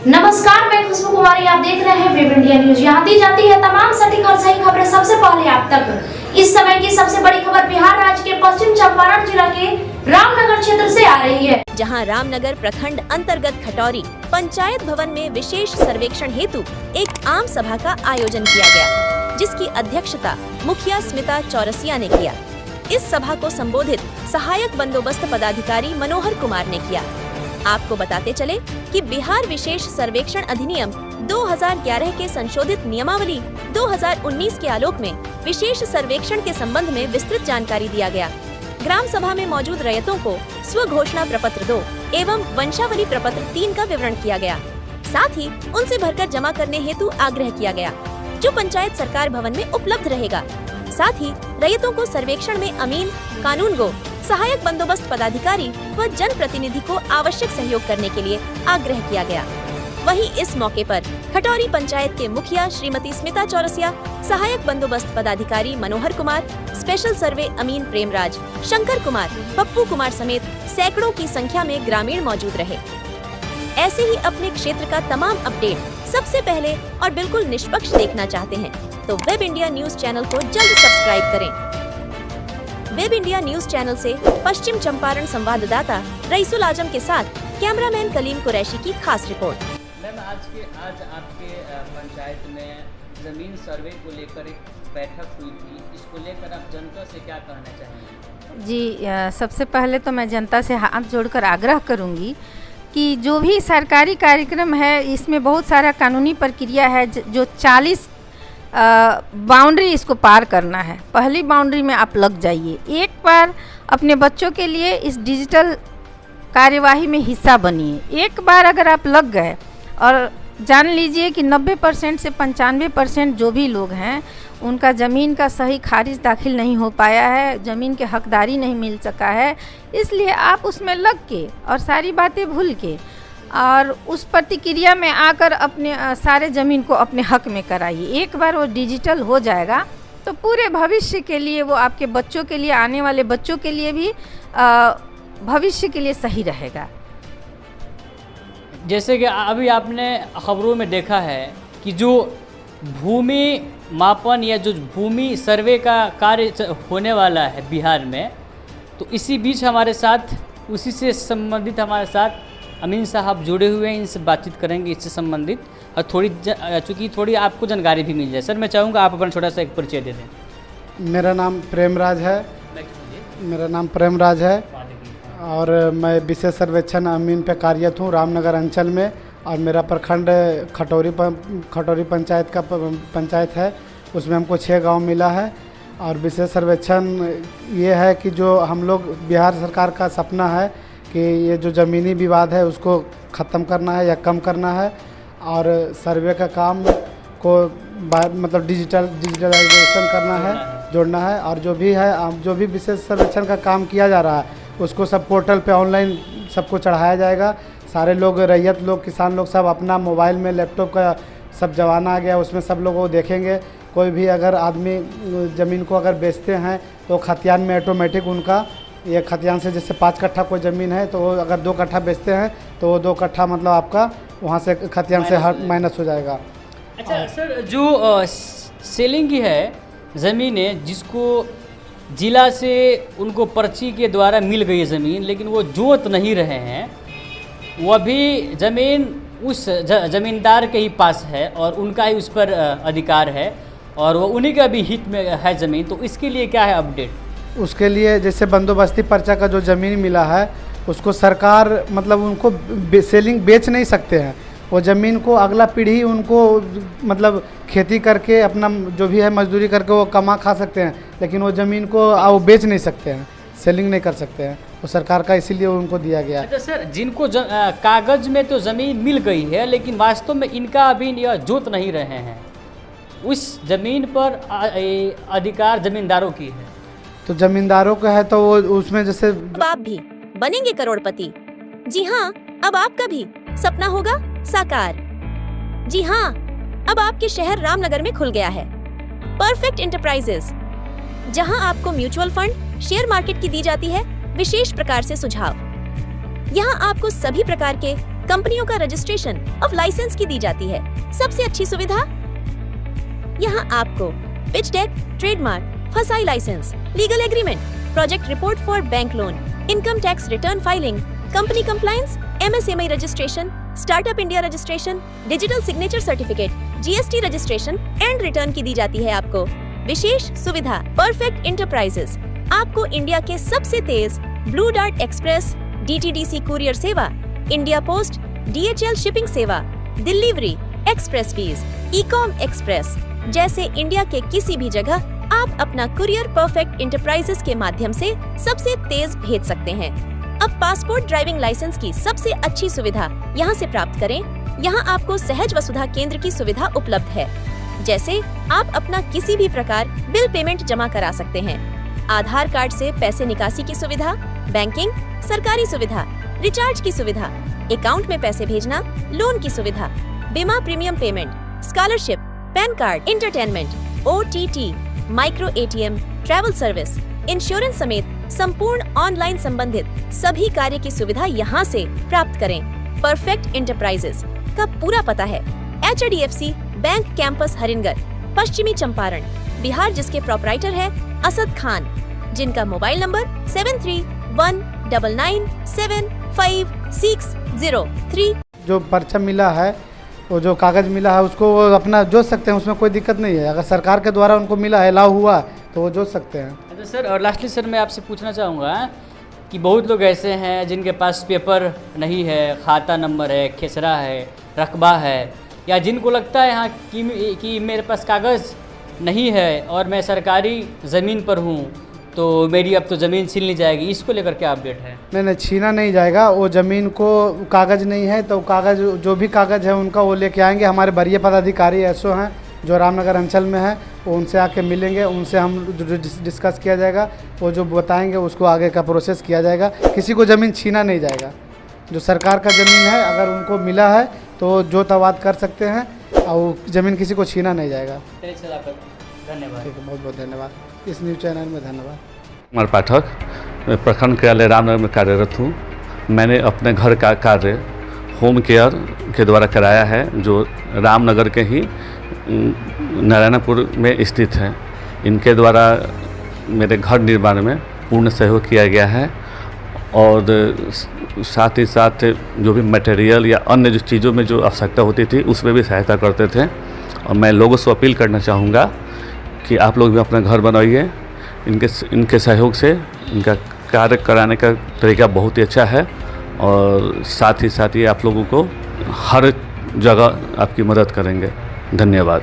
नमस्कार, मैं खुशबू कुमारी। आप देख रहे हैं वेब इंडिया न्यूज। यहाँ दी जाती है तमाम सटीक और सही खबरें सबसे पहले आप तक। इस समय की सबसे बड़ी खबर बिहार राज्य के पश्चिम चंपारण जिला के रामनगर क्षेत्र से आ रही है, जहां रामनगर प्रखंड अंतर्गत खटौरी पंचायत भवन में विशेष सर्वेक्षण हेतु एक आम सभा का आयोजन किया गया, जिसकी अध्यक्षता मुखिया स्मिता चौरसिया ने किया। इस सभा को संबोधित सहायक बंदोबस्त पदाधिकारी मनोहर कुमार ने किया। आपको बताते चले कि बिहार विशेष सर्वेक्षण अधिनियम 2011 के संशोधित नियमावली 2019 के आलोक में विशेष सर्वेक्षण के संबंध में विस्तृत जानकारी दिया गया। ग्राम सभा में मौजूद रैयतों को स्व घोषणा प्रपत्र 2 एवं वंशावली प्रपत्र 3 का विवरण किया गया। साथ ही उनसे भरकर जमा करने हेतु आग्रह किया गया, जो पंचायत सरकार भवन में उपलब्ध रहेगा। साथ ही रैयतों को सर्वेक्षण में अमीन, कानूनगो, सहायक बंदोबस्त पदाधिकारी व जन प्रतिनिधि को आवश्यक सहयोग करने के लिए आग्रह किया गया। वहीं इस मौके पर खटौरी पंचायत के मुखिया श्रीमती स्मिता चौरसिया, सहायक बंदोबस्त पदाधिकारी मनोहर कुमार, स्पेशल सर्वे अमीन प्रेमराज, शंकर कुमार, पप्पू कुमार समेत सैकड़ों की संख्या में ग्रामीण मौजूद रहे। ऐसे ही अपने क्षेत्र का तमाम अपडेट सबसे पहले और बिल्कुल निष्पक्ष देखना चाहते हैं तो वेब इंडिया न्यूज चैनल को जल्द सब्सक्राइब करें। वेब इंडिया न्यूज चैनल से पश्चिम चंपारण संवाददाता रईसुल आजम के साथ कैमरामैन कलीम कुरैशी की खास रिपोर्ट। मैम, आज आपके पंचायत में जमीन सर्वे को लेकर एक बैठक हुई थी। इसको लेकर आप जनता से क्या कहना चाहेंगे? जी, सबसे पहले तो मैं जनता से हाथ जोड़कर आग्रह करूंगी कि जो भी सरकारी कार्यक्रम है इसमें बहुत सारा कानूनी प्रक्रिया है, जो 40 बाउंड्री इसको पार करना है। पहली बाउंड्री में आप लग जाइए, एक बार अपने बच्चों के लिए इस डिजिटल कार्यवाही में हिस्सा बनिए। एक बार अगर आप लग गए और जान लीजिए कि 90% से 95% जो भी लोग हैं उनका ज़मीन का सही खारिज दाखिल नहीं हो पाया है, ज़मीन के हकदारी नहीं मिल सका है, इसलिए आप उसमें लग के और सारी बातें भूल के और उस प्रतिक्रिया में आकर अपने सारे ज़मीन को अपने हक में कराइए। एक बार वो डिजिटल हो जाएगा तो पूरे भविष्य के लिए, वो आपके बच्चों के लिए, आने वाले बच्चों के लिए भी भविष्य के लिए सही रहेगा। जैसे कि अभी आपने खबरों में देखा है कि जो भूमि मापन या जो भूमि सर्वे का कार्य होने वाला है बिहार में, तो इसी बीच हमारे साथ उसी से संबंधित हमारे साथ अमीन साहब जुड़े हुए हैं। इनसे बातचीत करेंगे इससे संबंधित और चूँकि थोड़ी आपको जानकारी भी मिल जाए। सर, मैं चाहूँगा आप अपना छोटा सा एक परिचय दे दें। मेरा नाम प्रेमराज है और मैं विशेष सर्वेक्षण अमीन पे कार्यरत हूँ रामनगर अंचल में। और मेरा प्रखंड खटौरी पंचायत का पंचायत है, उसमें हमको 6 गांव मिला है। और विशेष सर्वेक्षण ये है कि जो हम लोग, बिहार सरकार का सपना है कि ये जो ज़मीनी विवाद है उसको ख़त्म करना है या कम करना है, और सर्वे का काम को मतलब डिजिटलाइजेशन करना है, जोड़ना है। और जो भी विशेष सर्वेक्षण का काम किया जा रहा है उसको सब पोर्टल पे ऑनलाइन सबको चढ़ाया जाएगा। सारे लोग, रैयत लोग, किसान लोग सब अपना मोबाइल में, लैपटॉप का सब जमाना आ गया, उसमें सब लोग वो देखेंगे। कोई भी अगर आदमी ज़मीन को अगर बेचते हैं तो खतियान में ऑटोमेटिक उनका, ये खतियान से जैसे 5 कट्ठा कोई ज़मीन है तो वो अगर 2 कट्ठा बेचते हैं तो वो 2 कट्ठा मतलब आपका वहाँ से खतियान से माइनस हो जाएगा। अच्छा सर, जो सेलिंग की है ज़मीनें, जिसको जिला से उनको पर्ची के द्वारा मिल गई है ज़मीन, लेकिन वो जोत नहीं रहे हैं, वह भी ज़मीन उस ज़मींदार के ही पास है और उनका ही उस पर अधिकार है और वो उन्हीं का भी हित में है ज़मीन, तो इसके लिए क्या है अपडेट? उसके लिए जैसे बंदोबस्ती पर्चा का जो ज़मीन मिला है उसको सरकार मतलब उनको सेलिंग बेच नहीं सकते हैं। वो ज़मीन को अगला पीढ़ी उनको मतलब खेती करके अपना जो भी है मजदूरी करके वो कमा खा सकते हैं, लेकिन वो ज़मीन को वो बेच नहीं सकते हैं, सेलिंग नहीं कर सकते हैं। वो सरकार का इसीलिए उनको दिया गया। अच्छा सर, जिनको कागज़ में तो ज़मीन मिल गई है लेकिन वास्तव में इनका अभी यह जोत नहीं रहे हैं, उस ज़मीन पर अधिकार ज़मींदारों की है, तो ज़मींदारों का है तो वो उसमें जैसे अब आप भी बनेंगे करोड़पति। जी हाँ, अब आपका भी सपना होगा साकार। जी हाँ, अब आपके शहर रामनगर में खुल गया है परफेक्ट एंटरप्राइजेस, जहां आपको म्यूचुअल फंड, शेयर मार्केट की दी जाती है विशेष प्रकार से सुझाव। यहाँ आपको सभी प्रकार के कंपनियों का रजिस्ट्रेशन ऑफ लाइसेंस की दी जाती है। सबसे अच्छी सुविधा यहाँ आपको pitch deck, trademark, FSSAI license, legal agreement, project report for bank loan, income tax return filing, company compliance, MSME registration, startup India registration, digital signature certificate, GST registration and return की दी जाती है आपको। विशेष सुविधा परफेक्ट इंटरप्राइजेस आपको India के सबसे तेज Blue Dart Express, DTDC courier सेवा, इंडिया पोस्ट, DHL शिपिंग सेवा, delivery, express fees, Ecom Express जैसे इंडिया के किसी भी जगह आप अपना कुरियर परफेक्ट इंटरप्राइजेस के माध्यम से सबसे तेज भेज सकते हैं। अब पासपोर्ट ड्राइविंग लाइसेंस की सबसे अच्छी सुविधा यहाँ से प्राप्त करें। यहाँ आपको सहज वसुधा केंद्र की सुविधा उपलब्ध है, जैसे आप अपना किसी भी प्रकार बिल पेमेंट जमा करा सकते हैं, आधार कार्ड से पैसे निकासी की सुविधा, बैंकिंग, सरकारी सुविधा, रिचार्ज की सुविधा, अकाउंट में पैसे भेजना, लोन की सुविधा, बीमा premium payment, scholarship, pan card, entertainment, OTT, micro ATM, travel service, insurance समेत संपूर्ण ऑनलाइन संबंधित सभी कार्य की सुविधा यहाँ से प्राप्त करें। परफेक्ट इंटरप्राइजेस का पूरा पता है HDFC बैंक कैंपस हरिनगर, पश्चिमी चंपारण, बिहार, जिसके प्रोपराइटर है असद खान, जिनका मोबाइल नंबर 7319975603। जो पर्चा मिला है, वो जो कागज़ मिला है, उसको वो अपना जोड़ सकते हैं, उसमें कोई दिक्कत नहीं है। अगर सरकार के द्वारा उनको मिला है, अलाउ हुआ, तो वो जोड़ सकते हैं। अच्छा सर, और लास्टली सर मैं आपसे पूछना चाहूँगा कि बहुत लोग ऐसे हैं जिनके पास पेपर नहीं है, खाता नंबर है, खेसरा है, रकबा है, या जिनको लगता है यहाँ कि मेरे पास कागज़ नहीं है और मैं सरकारी ज़मीन पर हूँ तो मेरी अब तो ज़मीन छीन ली जाएगी, इसको लेकर क्या अपडेट है? नहीं, छीना नहीं जाएगा। वो ज़मीन को कागज़ नहीं है तो कागज़, जो भी कागज़ है उनका वो लेके आएंगे। हमारे वरीय पदाधिकारी ऐसो हैं जो रामनगर अंचल में है, वो उनसे आके मिलेंगे, उनसे हम डिस्कस किया जाएगा। वो जो बताएंगे उसको आगे का प्रोसेस किया जाएगा। किसी को ज़मीन छीना नहीं जाएगा। जो सरकार का ज़मीन है, अगर उनको मिला है तो जो तवाद कर सकते हैं, और ज़मीन किसी को छीना नहीं जाएगा। धन्यवाद। ठीक है, बहुत बहुत धन्यवाद। इस न्यूज़ चैनल में धन्यवाद। कुमार पाठक, मैं प्रखंड कार्यालय रामनगर में कार्यरत हूँ। मैंने अपने घर का कार्य होम केयर के द्वारा कराया है, जो रामनगर के ही नारायणपुर में स्थित है। इनके द्वारा मेरे घर निर्माण में पूर्ण सहयोग किया गया है, और साथ ही साथ जो भी मटेरियल या अन्य जो चीज़ों में जो आवश्यकता होती थी उसमें भी सहायता करते थे। और मैं लोगों से अपील करना चाहूँगा कि आप लोग भी अपना घर बनाइए। इनके सहयोग से इनका कार्य कराने का तरीका बहुत ही अच्छा है, और साथ ही ये आप लोगों को हर जगह आपकी मदद करेंगे। धन्यवाद।